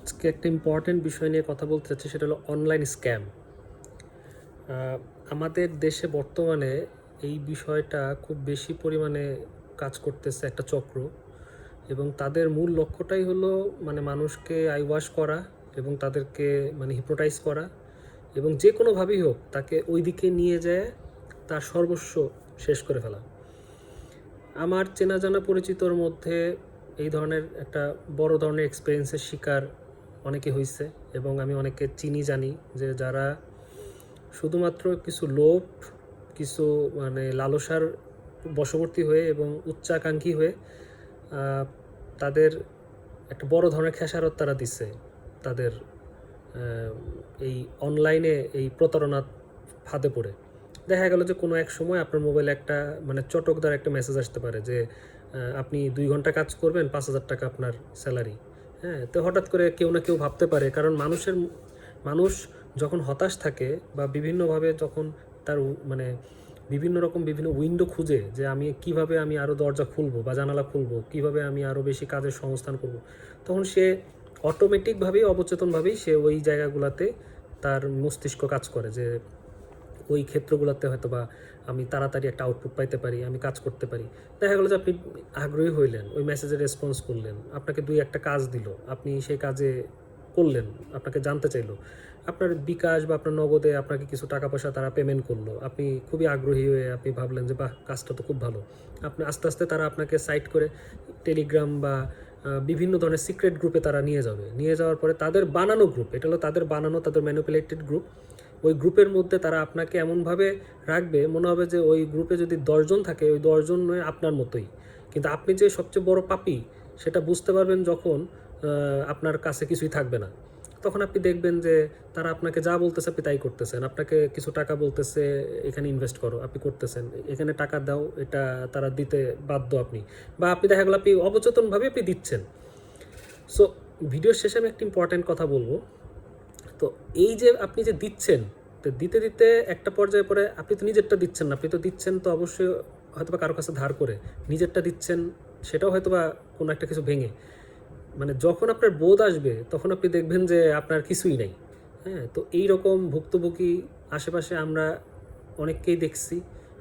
আজকে একটা ইম্পর্টেন্ট বিষয় নিয়ে কথা বলতে চাচ্ছি, সেটা হলো অনলাইন স্ক্যাম। আমাদের দেশে বর্তমানে এই বিষয়টা খুব বেশি পরিমাণে কাজ করতেছে একটা চক্র, এবং তাদের মূল লক্ষ্যটাই হলো মানুষকে আইওয়াশ করা এবং তাদেরকে হিপনোটাইজ করা, এবং যে কোনোভাবেই হোক তাকে ওই দিকে নিয়ে যায় তার সর্বস্ব শেষ করে ফেলা। আমার চেনা জানা পরিচিতর মধ্যে এই ধরনের একটা বড় ধরনের এক্সপিরিয়েন্সের শিকার অনেকে হয়েছে, এবং আমি অনেকে চিনি জানি যে যারা শুধুমাত্র কিছু লোভ, কিছু লালসার বশবর্তী হয়ে এবং উচ্চাকাঙ্ক্ষী হয়ে তাদের একটা বড় ধরনের খেসারত তারা দিচ্ছে তাদের এই অনলাইনে এই প্রতারণার ফাঁদে পড়ে। দেখা গেল যে কোনো এক সময় আপনার মোবাইলে একটা চটকদার একটা মেসেজ আসতে পারে যে আপনি 2 ঘন্টা কাজ করবেন, 5,000 টাকা আপনার স্যালারি। হ্যাঁ, তো হঠাৎ করে কেউ না কেউ ভাবতে পারে, কারণ মানুষ যখন হতাশ থাকে বা বিভিন্নভাবে যখন তার বিভিন্ন উইন্ডো খুঁজে যে আমি কিভাবে আমি আরও দরজা খুলবো বা জানালা খুলবো, কিভাবে আমি আরও বেশি কাজের সংস্থান করব, তখন সে অটোমেটিকভাবেই অবচেতনভাবেই সে ওই জায়গাগুলোতে তার মস্তিষ্ক কাজ করে যে ওই ক্ষেত্রগুলোতে হয়তো বা আমি তাড়াতাড়ি একটা আউটপুট পাইতে পারি, আমি কাজ করতে পারি। দেখা গেলো যে আপনি আগ্রহী হইলেন, ওই মেসেজে রেসপন্স করলেন, আপনাকে 2-1টা কাজ দিল, আপনি সেই কাজে করলেন, আপনাকে জানতে চাইলো, আপনার বিকাশ বা আপনার নগদে আপনাকে কিছু টাকা পয়সা তারা পেমেন্ট করলো, আপনি খুবই আগ্রহী হয়ে আপনি ভাবলেন যে বাহ, কাজটা তো খুব ভালো। আপনি আস্তে আস্তে তারা আপনাকে সাইট করে টেলিগ্রাম বা বিভিন্ন ধরনের সিক্রেট গ্রুপে তারা নিয়ে যাওয়ার পরে তাদের বানানো গ্রুপ, এটা হলো তাদের বানানো, তাদের ম্যানিপুলেটেড গ্রুপ। ওই গ্রুপের মধ্যে তারা আপনাকে এমনভাবে রাখবে, মনে হবে যে ওই গ্রুপে যদি 10 জন থাকে, ওই 10 জন নয় আপনার মতোই, কিন্তু আপনি যে সবচেয়ে বড় পাপী সেটা বুঝতে পারবেন যখন আপনার কাছে কিছুই থাকবে না। তখন আপনি দেখবেন যে তারা আপনাকে যা বলতেছে আপনি তাই করতেছেন, আপনাকে কিছু টাকা বলতেছে এখানে ইনভেস্ট করো, আপনি করতেছেন, এখানে টাকা দাও, এটা তারা দিতে বাধ্য আপনি, বা আপনি দেখা গেলো আপনি অবচেতনভাবে আপনি দিচ্ছেন। সো ভিডিওর শেষে আমি একটা ইম্পর্ট্যান্ট কথা বলবো। তো এই যে আপনি যে দিচ্ছেন, তো দিতে দিতে একটা পর্যায়ে পরে আপনি তো নিজেরটা দিচ্ছেন না, আপনি তো দিচ্ছেন তো অবশ্যই হয়তো বা কারো কাছে ধার করে, নিজেরটা দিচ্ছেন সেটাও হয়তো বা কোনো একটা কিছু ভেঙে। যখন আপনার বোধ আসবে তখন আপনি দেখবেন যে আপনার কিছুই নেই। হ্যাঁ, তো এইরকম ভুক্তভোগী আশেপাশে আমরা অনেককেই দেখছি।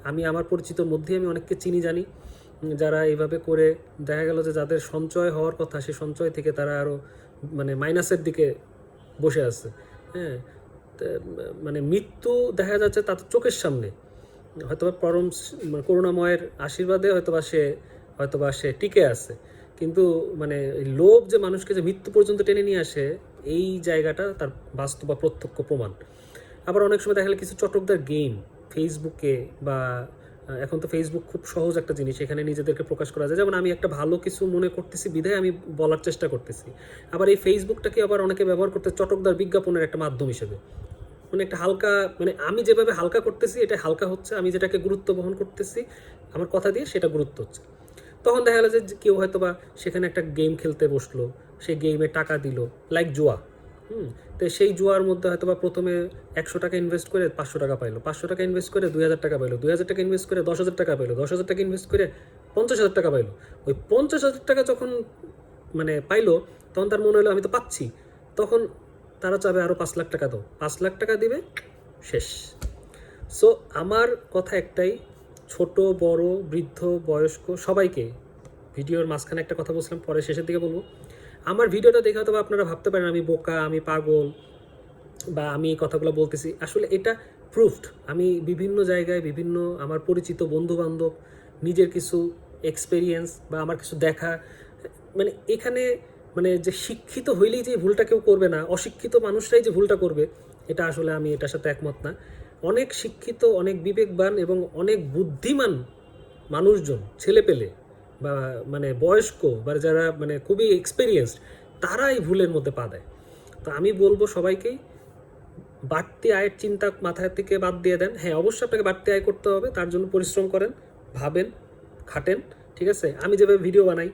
আমি আমার পরিচিতর মধ্যেই আমি অনেককে চিনি জানি যারা এইভাবে করে দেখা গেল যে যাদের সঞ্চয় হওয়ার কথা, সেই সঞ্চয় থেকে তারা আরও মাইনাসের দিকে বসে আছে। হ্যাঁ, মৃত্যু দেখা যাচ্ছে তাদের চোখের সামনে, হয়তোবা পরম করুণাময়ের আশীর্বাদে হয়তোবা সে টিকে আছে, কিন্তু লোভ যে মানুষকে যে মৃত্যু পর্যন্ত টেনে নিয়ে আসে, এই জায়গাটা তার বাস্তব বা প্রত্যক্ষ প্রমাণ। আবার অনেক সময় দেখা গেল কিছু চটকদার গেম ফেসবুকে বা এখন তো ফেসবুক খুব সহজ একটা জিনিস, এখানে নিজেদেরকে প্রকাশ করা যায়, যেমন আমি একটা ভালো কিছু মনে করতেছি বিধায় আমি বলার চেষ্টা করতেছি। আবার এই ফেসবুকটাকে আবার অনেকে ব্যবহার করতে চটকদার বিজ্ঞাপনের একটা মাধ্যম হিসেবে, একটা হালকা আমি যেভাবে হালকা করতেছি এটা হালকা হচ্ছে, আমি যেটাকে গুরুত্ব বহন করতেছি আমার কথা দিয়ে সেটা গুরুত্ব হচ্ছে। তখন দেখা গেল যে কেউ হয়তো বা সেখানে একটা গেম খেলতে বসলো, সেই গেমে টাকা দিল, লাইক জুয়া। তো সেই জুয়ার মধ্যে হয়তো বা প্রথমে 100 টাকা ইনভেস্ট করে 500 টাকা পাইলো, 500 টাকা ইনভেস্ট করে 2,000 টাকা পাইলো, 2,000 টাকা ইনভেস্ট করে 10,000 টাকা পাইলো, 10,000 টাকা ইনভেস্ট করে 50,000 টাকা পাইলো। ওই 50,000 টাকা যখন পাইলো, তখন তার মনে হলো আমি তো পাচ্ছি, তখন তারা চাবে আরও 5 লাখ টাকা দাও, 5 লাখ টাকা দিবে, শেষ। সো আমার কথা একটাই, ছোট বড় বৃদ্ধ বয়স্ক সবাইকে, ভিডিওর মাঝখানে একটা কথা বলছিলাম, পরে শেষের দিকে বলবো, আমার ভিডিওটা দেখে হয়তো আপনারা ভাবতে পারেন আমি বোকা, আমি পাগল, বা আমি এই কথাগুলো বলতেছি, আসলে এটা প্রুফড। আমি বিভিন্ন জায়গায় বিভিন্ন আমার পরিচিত বন্ধু বান্ধব, নিজের কিছু এক্সপেরিয়েন্স বা আমার কিছু দেখা, এখানে যে শিক্ষিত হইলেই যে ভুলটা কেউ করবে না, অশিক্ষিত মানুষরাই যে ভুলটা করবে, এটা আসলে আমি এটার সাথে একমত না। অনেক শিক্ষিত, অনেক বিবেকবান এবং অনেক বুদ্ধিমান মানুষজন, ছেলেপেলে বা বয়স্ক বা যারা খুবই এক্সপেরিয়েন্সড, তারা এই ভুলের মধ্যে পা দেয়। তো আমি বলবো সবাইকেই, বাড়তি আয়ের চিন্তা মাথায় থেকে বাদ দিয়ে দেন। হ্যাঁ, অবশ্যই আপনাকে বাড়তি আয় করতে হবে, তার জন্য পরিশ্রম করেন, ভাবেন, খাটেন, ঠিক আছে। আমি যেভাবে ভিডিও বানাই,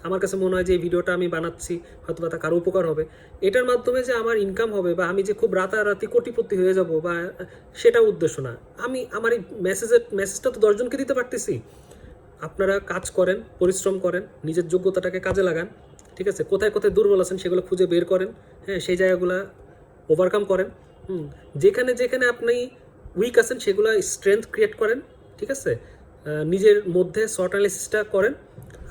আমার কাছে মনে হয় যে এই ভিডিওটা আমি বানাচ্ছি হয়তো বা তা কারো উপকার হবে, এটার মাধ্যমে যে আমার ইনকাম হবে বা আমি যে খুব রাতারাতি কোটিপতি হয়ে যাব বা সেটা উদ্দেশ্য না। আমি আমার এই মেসেজটা তো 10 জনকে দিতে পারতেছি। আপনারা কাজ করেন, পরিশ্রম করেন, নিজের যোগ্যতাটাকে কাজে লাগান, ঠিক আছে? কোথায় কোথায় দুর্বল আছেন সেগুলো খুঁজে বের করেন, হ্যাঁ? সেই জায়গাগুলো ওভারকাম করেন। যেখানে যেখানে আপনি উইক আছেন সেগুলো স্ট্রেংথ ক্রিয়েট করেন, ঠিক আছে? নিজের মধ্যে শর্ট অ্যানালিসিসটা করেন।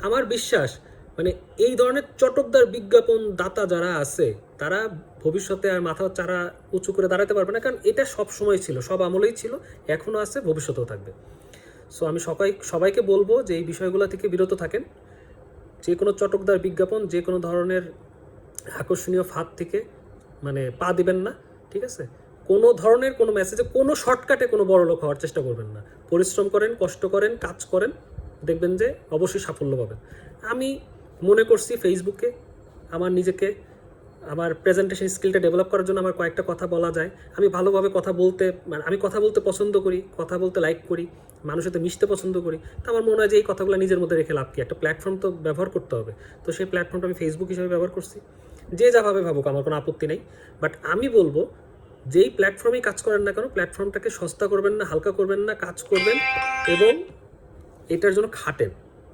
আমার বিশ্বাস মানে এই ধরনের চটকদার বিজ্ঞাপন দাতা যারা আছে তারা ভবিষ্যতে আর মাথা চারা উঁচু করে দাঁড়াতে পারবে না, কারণ এটা সব সময় ছিল, সব আমলেই ছিল, এখনও আছে, ভবিষ্যতেও থাকবে। সো আমি সবাইকে বলবো যে এই বিষয়গুলো থেকে বিরত থাকেন। যে কোনো চটকদার বিজ্ঞাপন, যে কোনো ধরনের আকর্ষণীয় ফাঁদ থেকে মানে পা দিবেন না, ঠিক আছে? কোনো ধরনের কোনো মেসেজে কোনো শর্টকাটে কোনো বড় লোক হওয়ার চেষ্টা করবেন না। পরিশ্রম করেন, কষ্ট করেন, কাজ করেন, দেখবেন যে অবশ্যই সাফল্য পাবেন। আমি মনে করছি ফেসবুকে আমার নিজেকে আমার প্রেজেন্টেশন স্কিলটা ডেভেলপ করার জন্য আমার কয়েকটা কথা বলা যায়। আমি ভালোভাবে কথা বলতে মানে আমি কথা বলতে পছন্দ করি, কথা বলতে লাইক করি, মানুষের সাথে মিশতে পছন্দ করি। তো আমার মনে হয় যে এই কথাগুলো নিজের মধ্যে রেখে লাভ কি, একটা প্ল্যাটফর্ম তো ব্যবহার করতে হবে। তো সেই প্ল্যাটফর্মটা আমি ফেসবুক হিসেবে ব্যবহার করছি। যে যাভাবে ভাবুক আমার কোনো আপত্তি নেই, বাট আমি বলবো যেই প্ল্যাটফর্মেই কাজ করেন না কেন প্ল্যাটফর্মটাকে সস্তা করবেন না, হালকা করবেন না, কাজ করবেন এবং এটার জন্য খাটেন,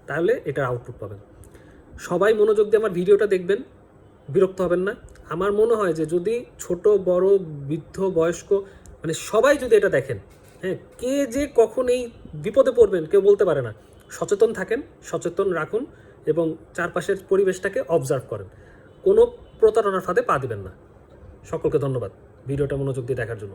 তাহলে এটার আউটপুট পাবেন। সবাই মনোযোগ দিয়ে আমার ভিডিওটা দেখবেন, বিরক্ত হবেন না। আমার মনে হয় যে যদি ছোট বড় বৃদ্ধ বয়স্ক মানে সবাই যদি এটা দেখেন, হ্যাঁ, কে যে কখন এই বিপদে পড়বেন কেউ বলতে পারে না। সচেতন থাকেন, সচেতন রাখুন এবং চারপাশের পরিবেশটাকে অবজার্ভ করেন। কোনো প্রতারণার ফাঁদে পা দিবেন না। সকলকে ধন্যবাদ ভিডিওটা মনোযোগ দিয়ে দেখার জন্য।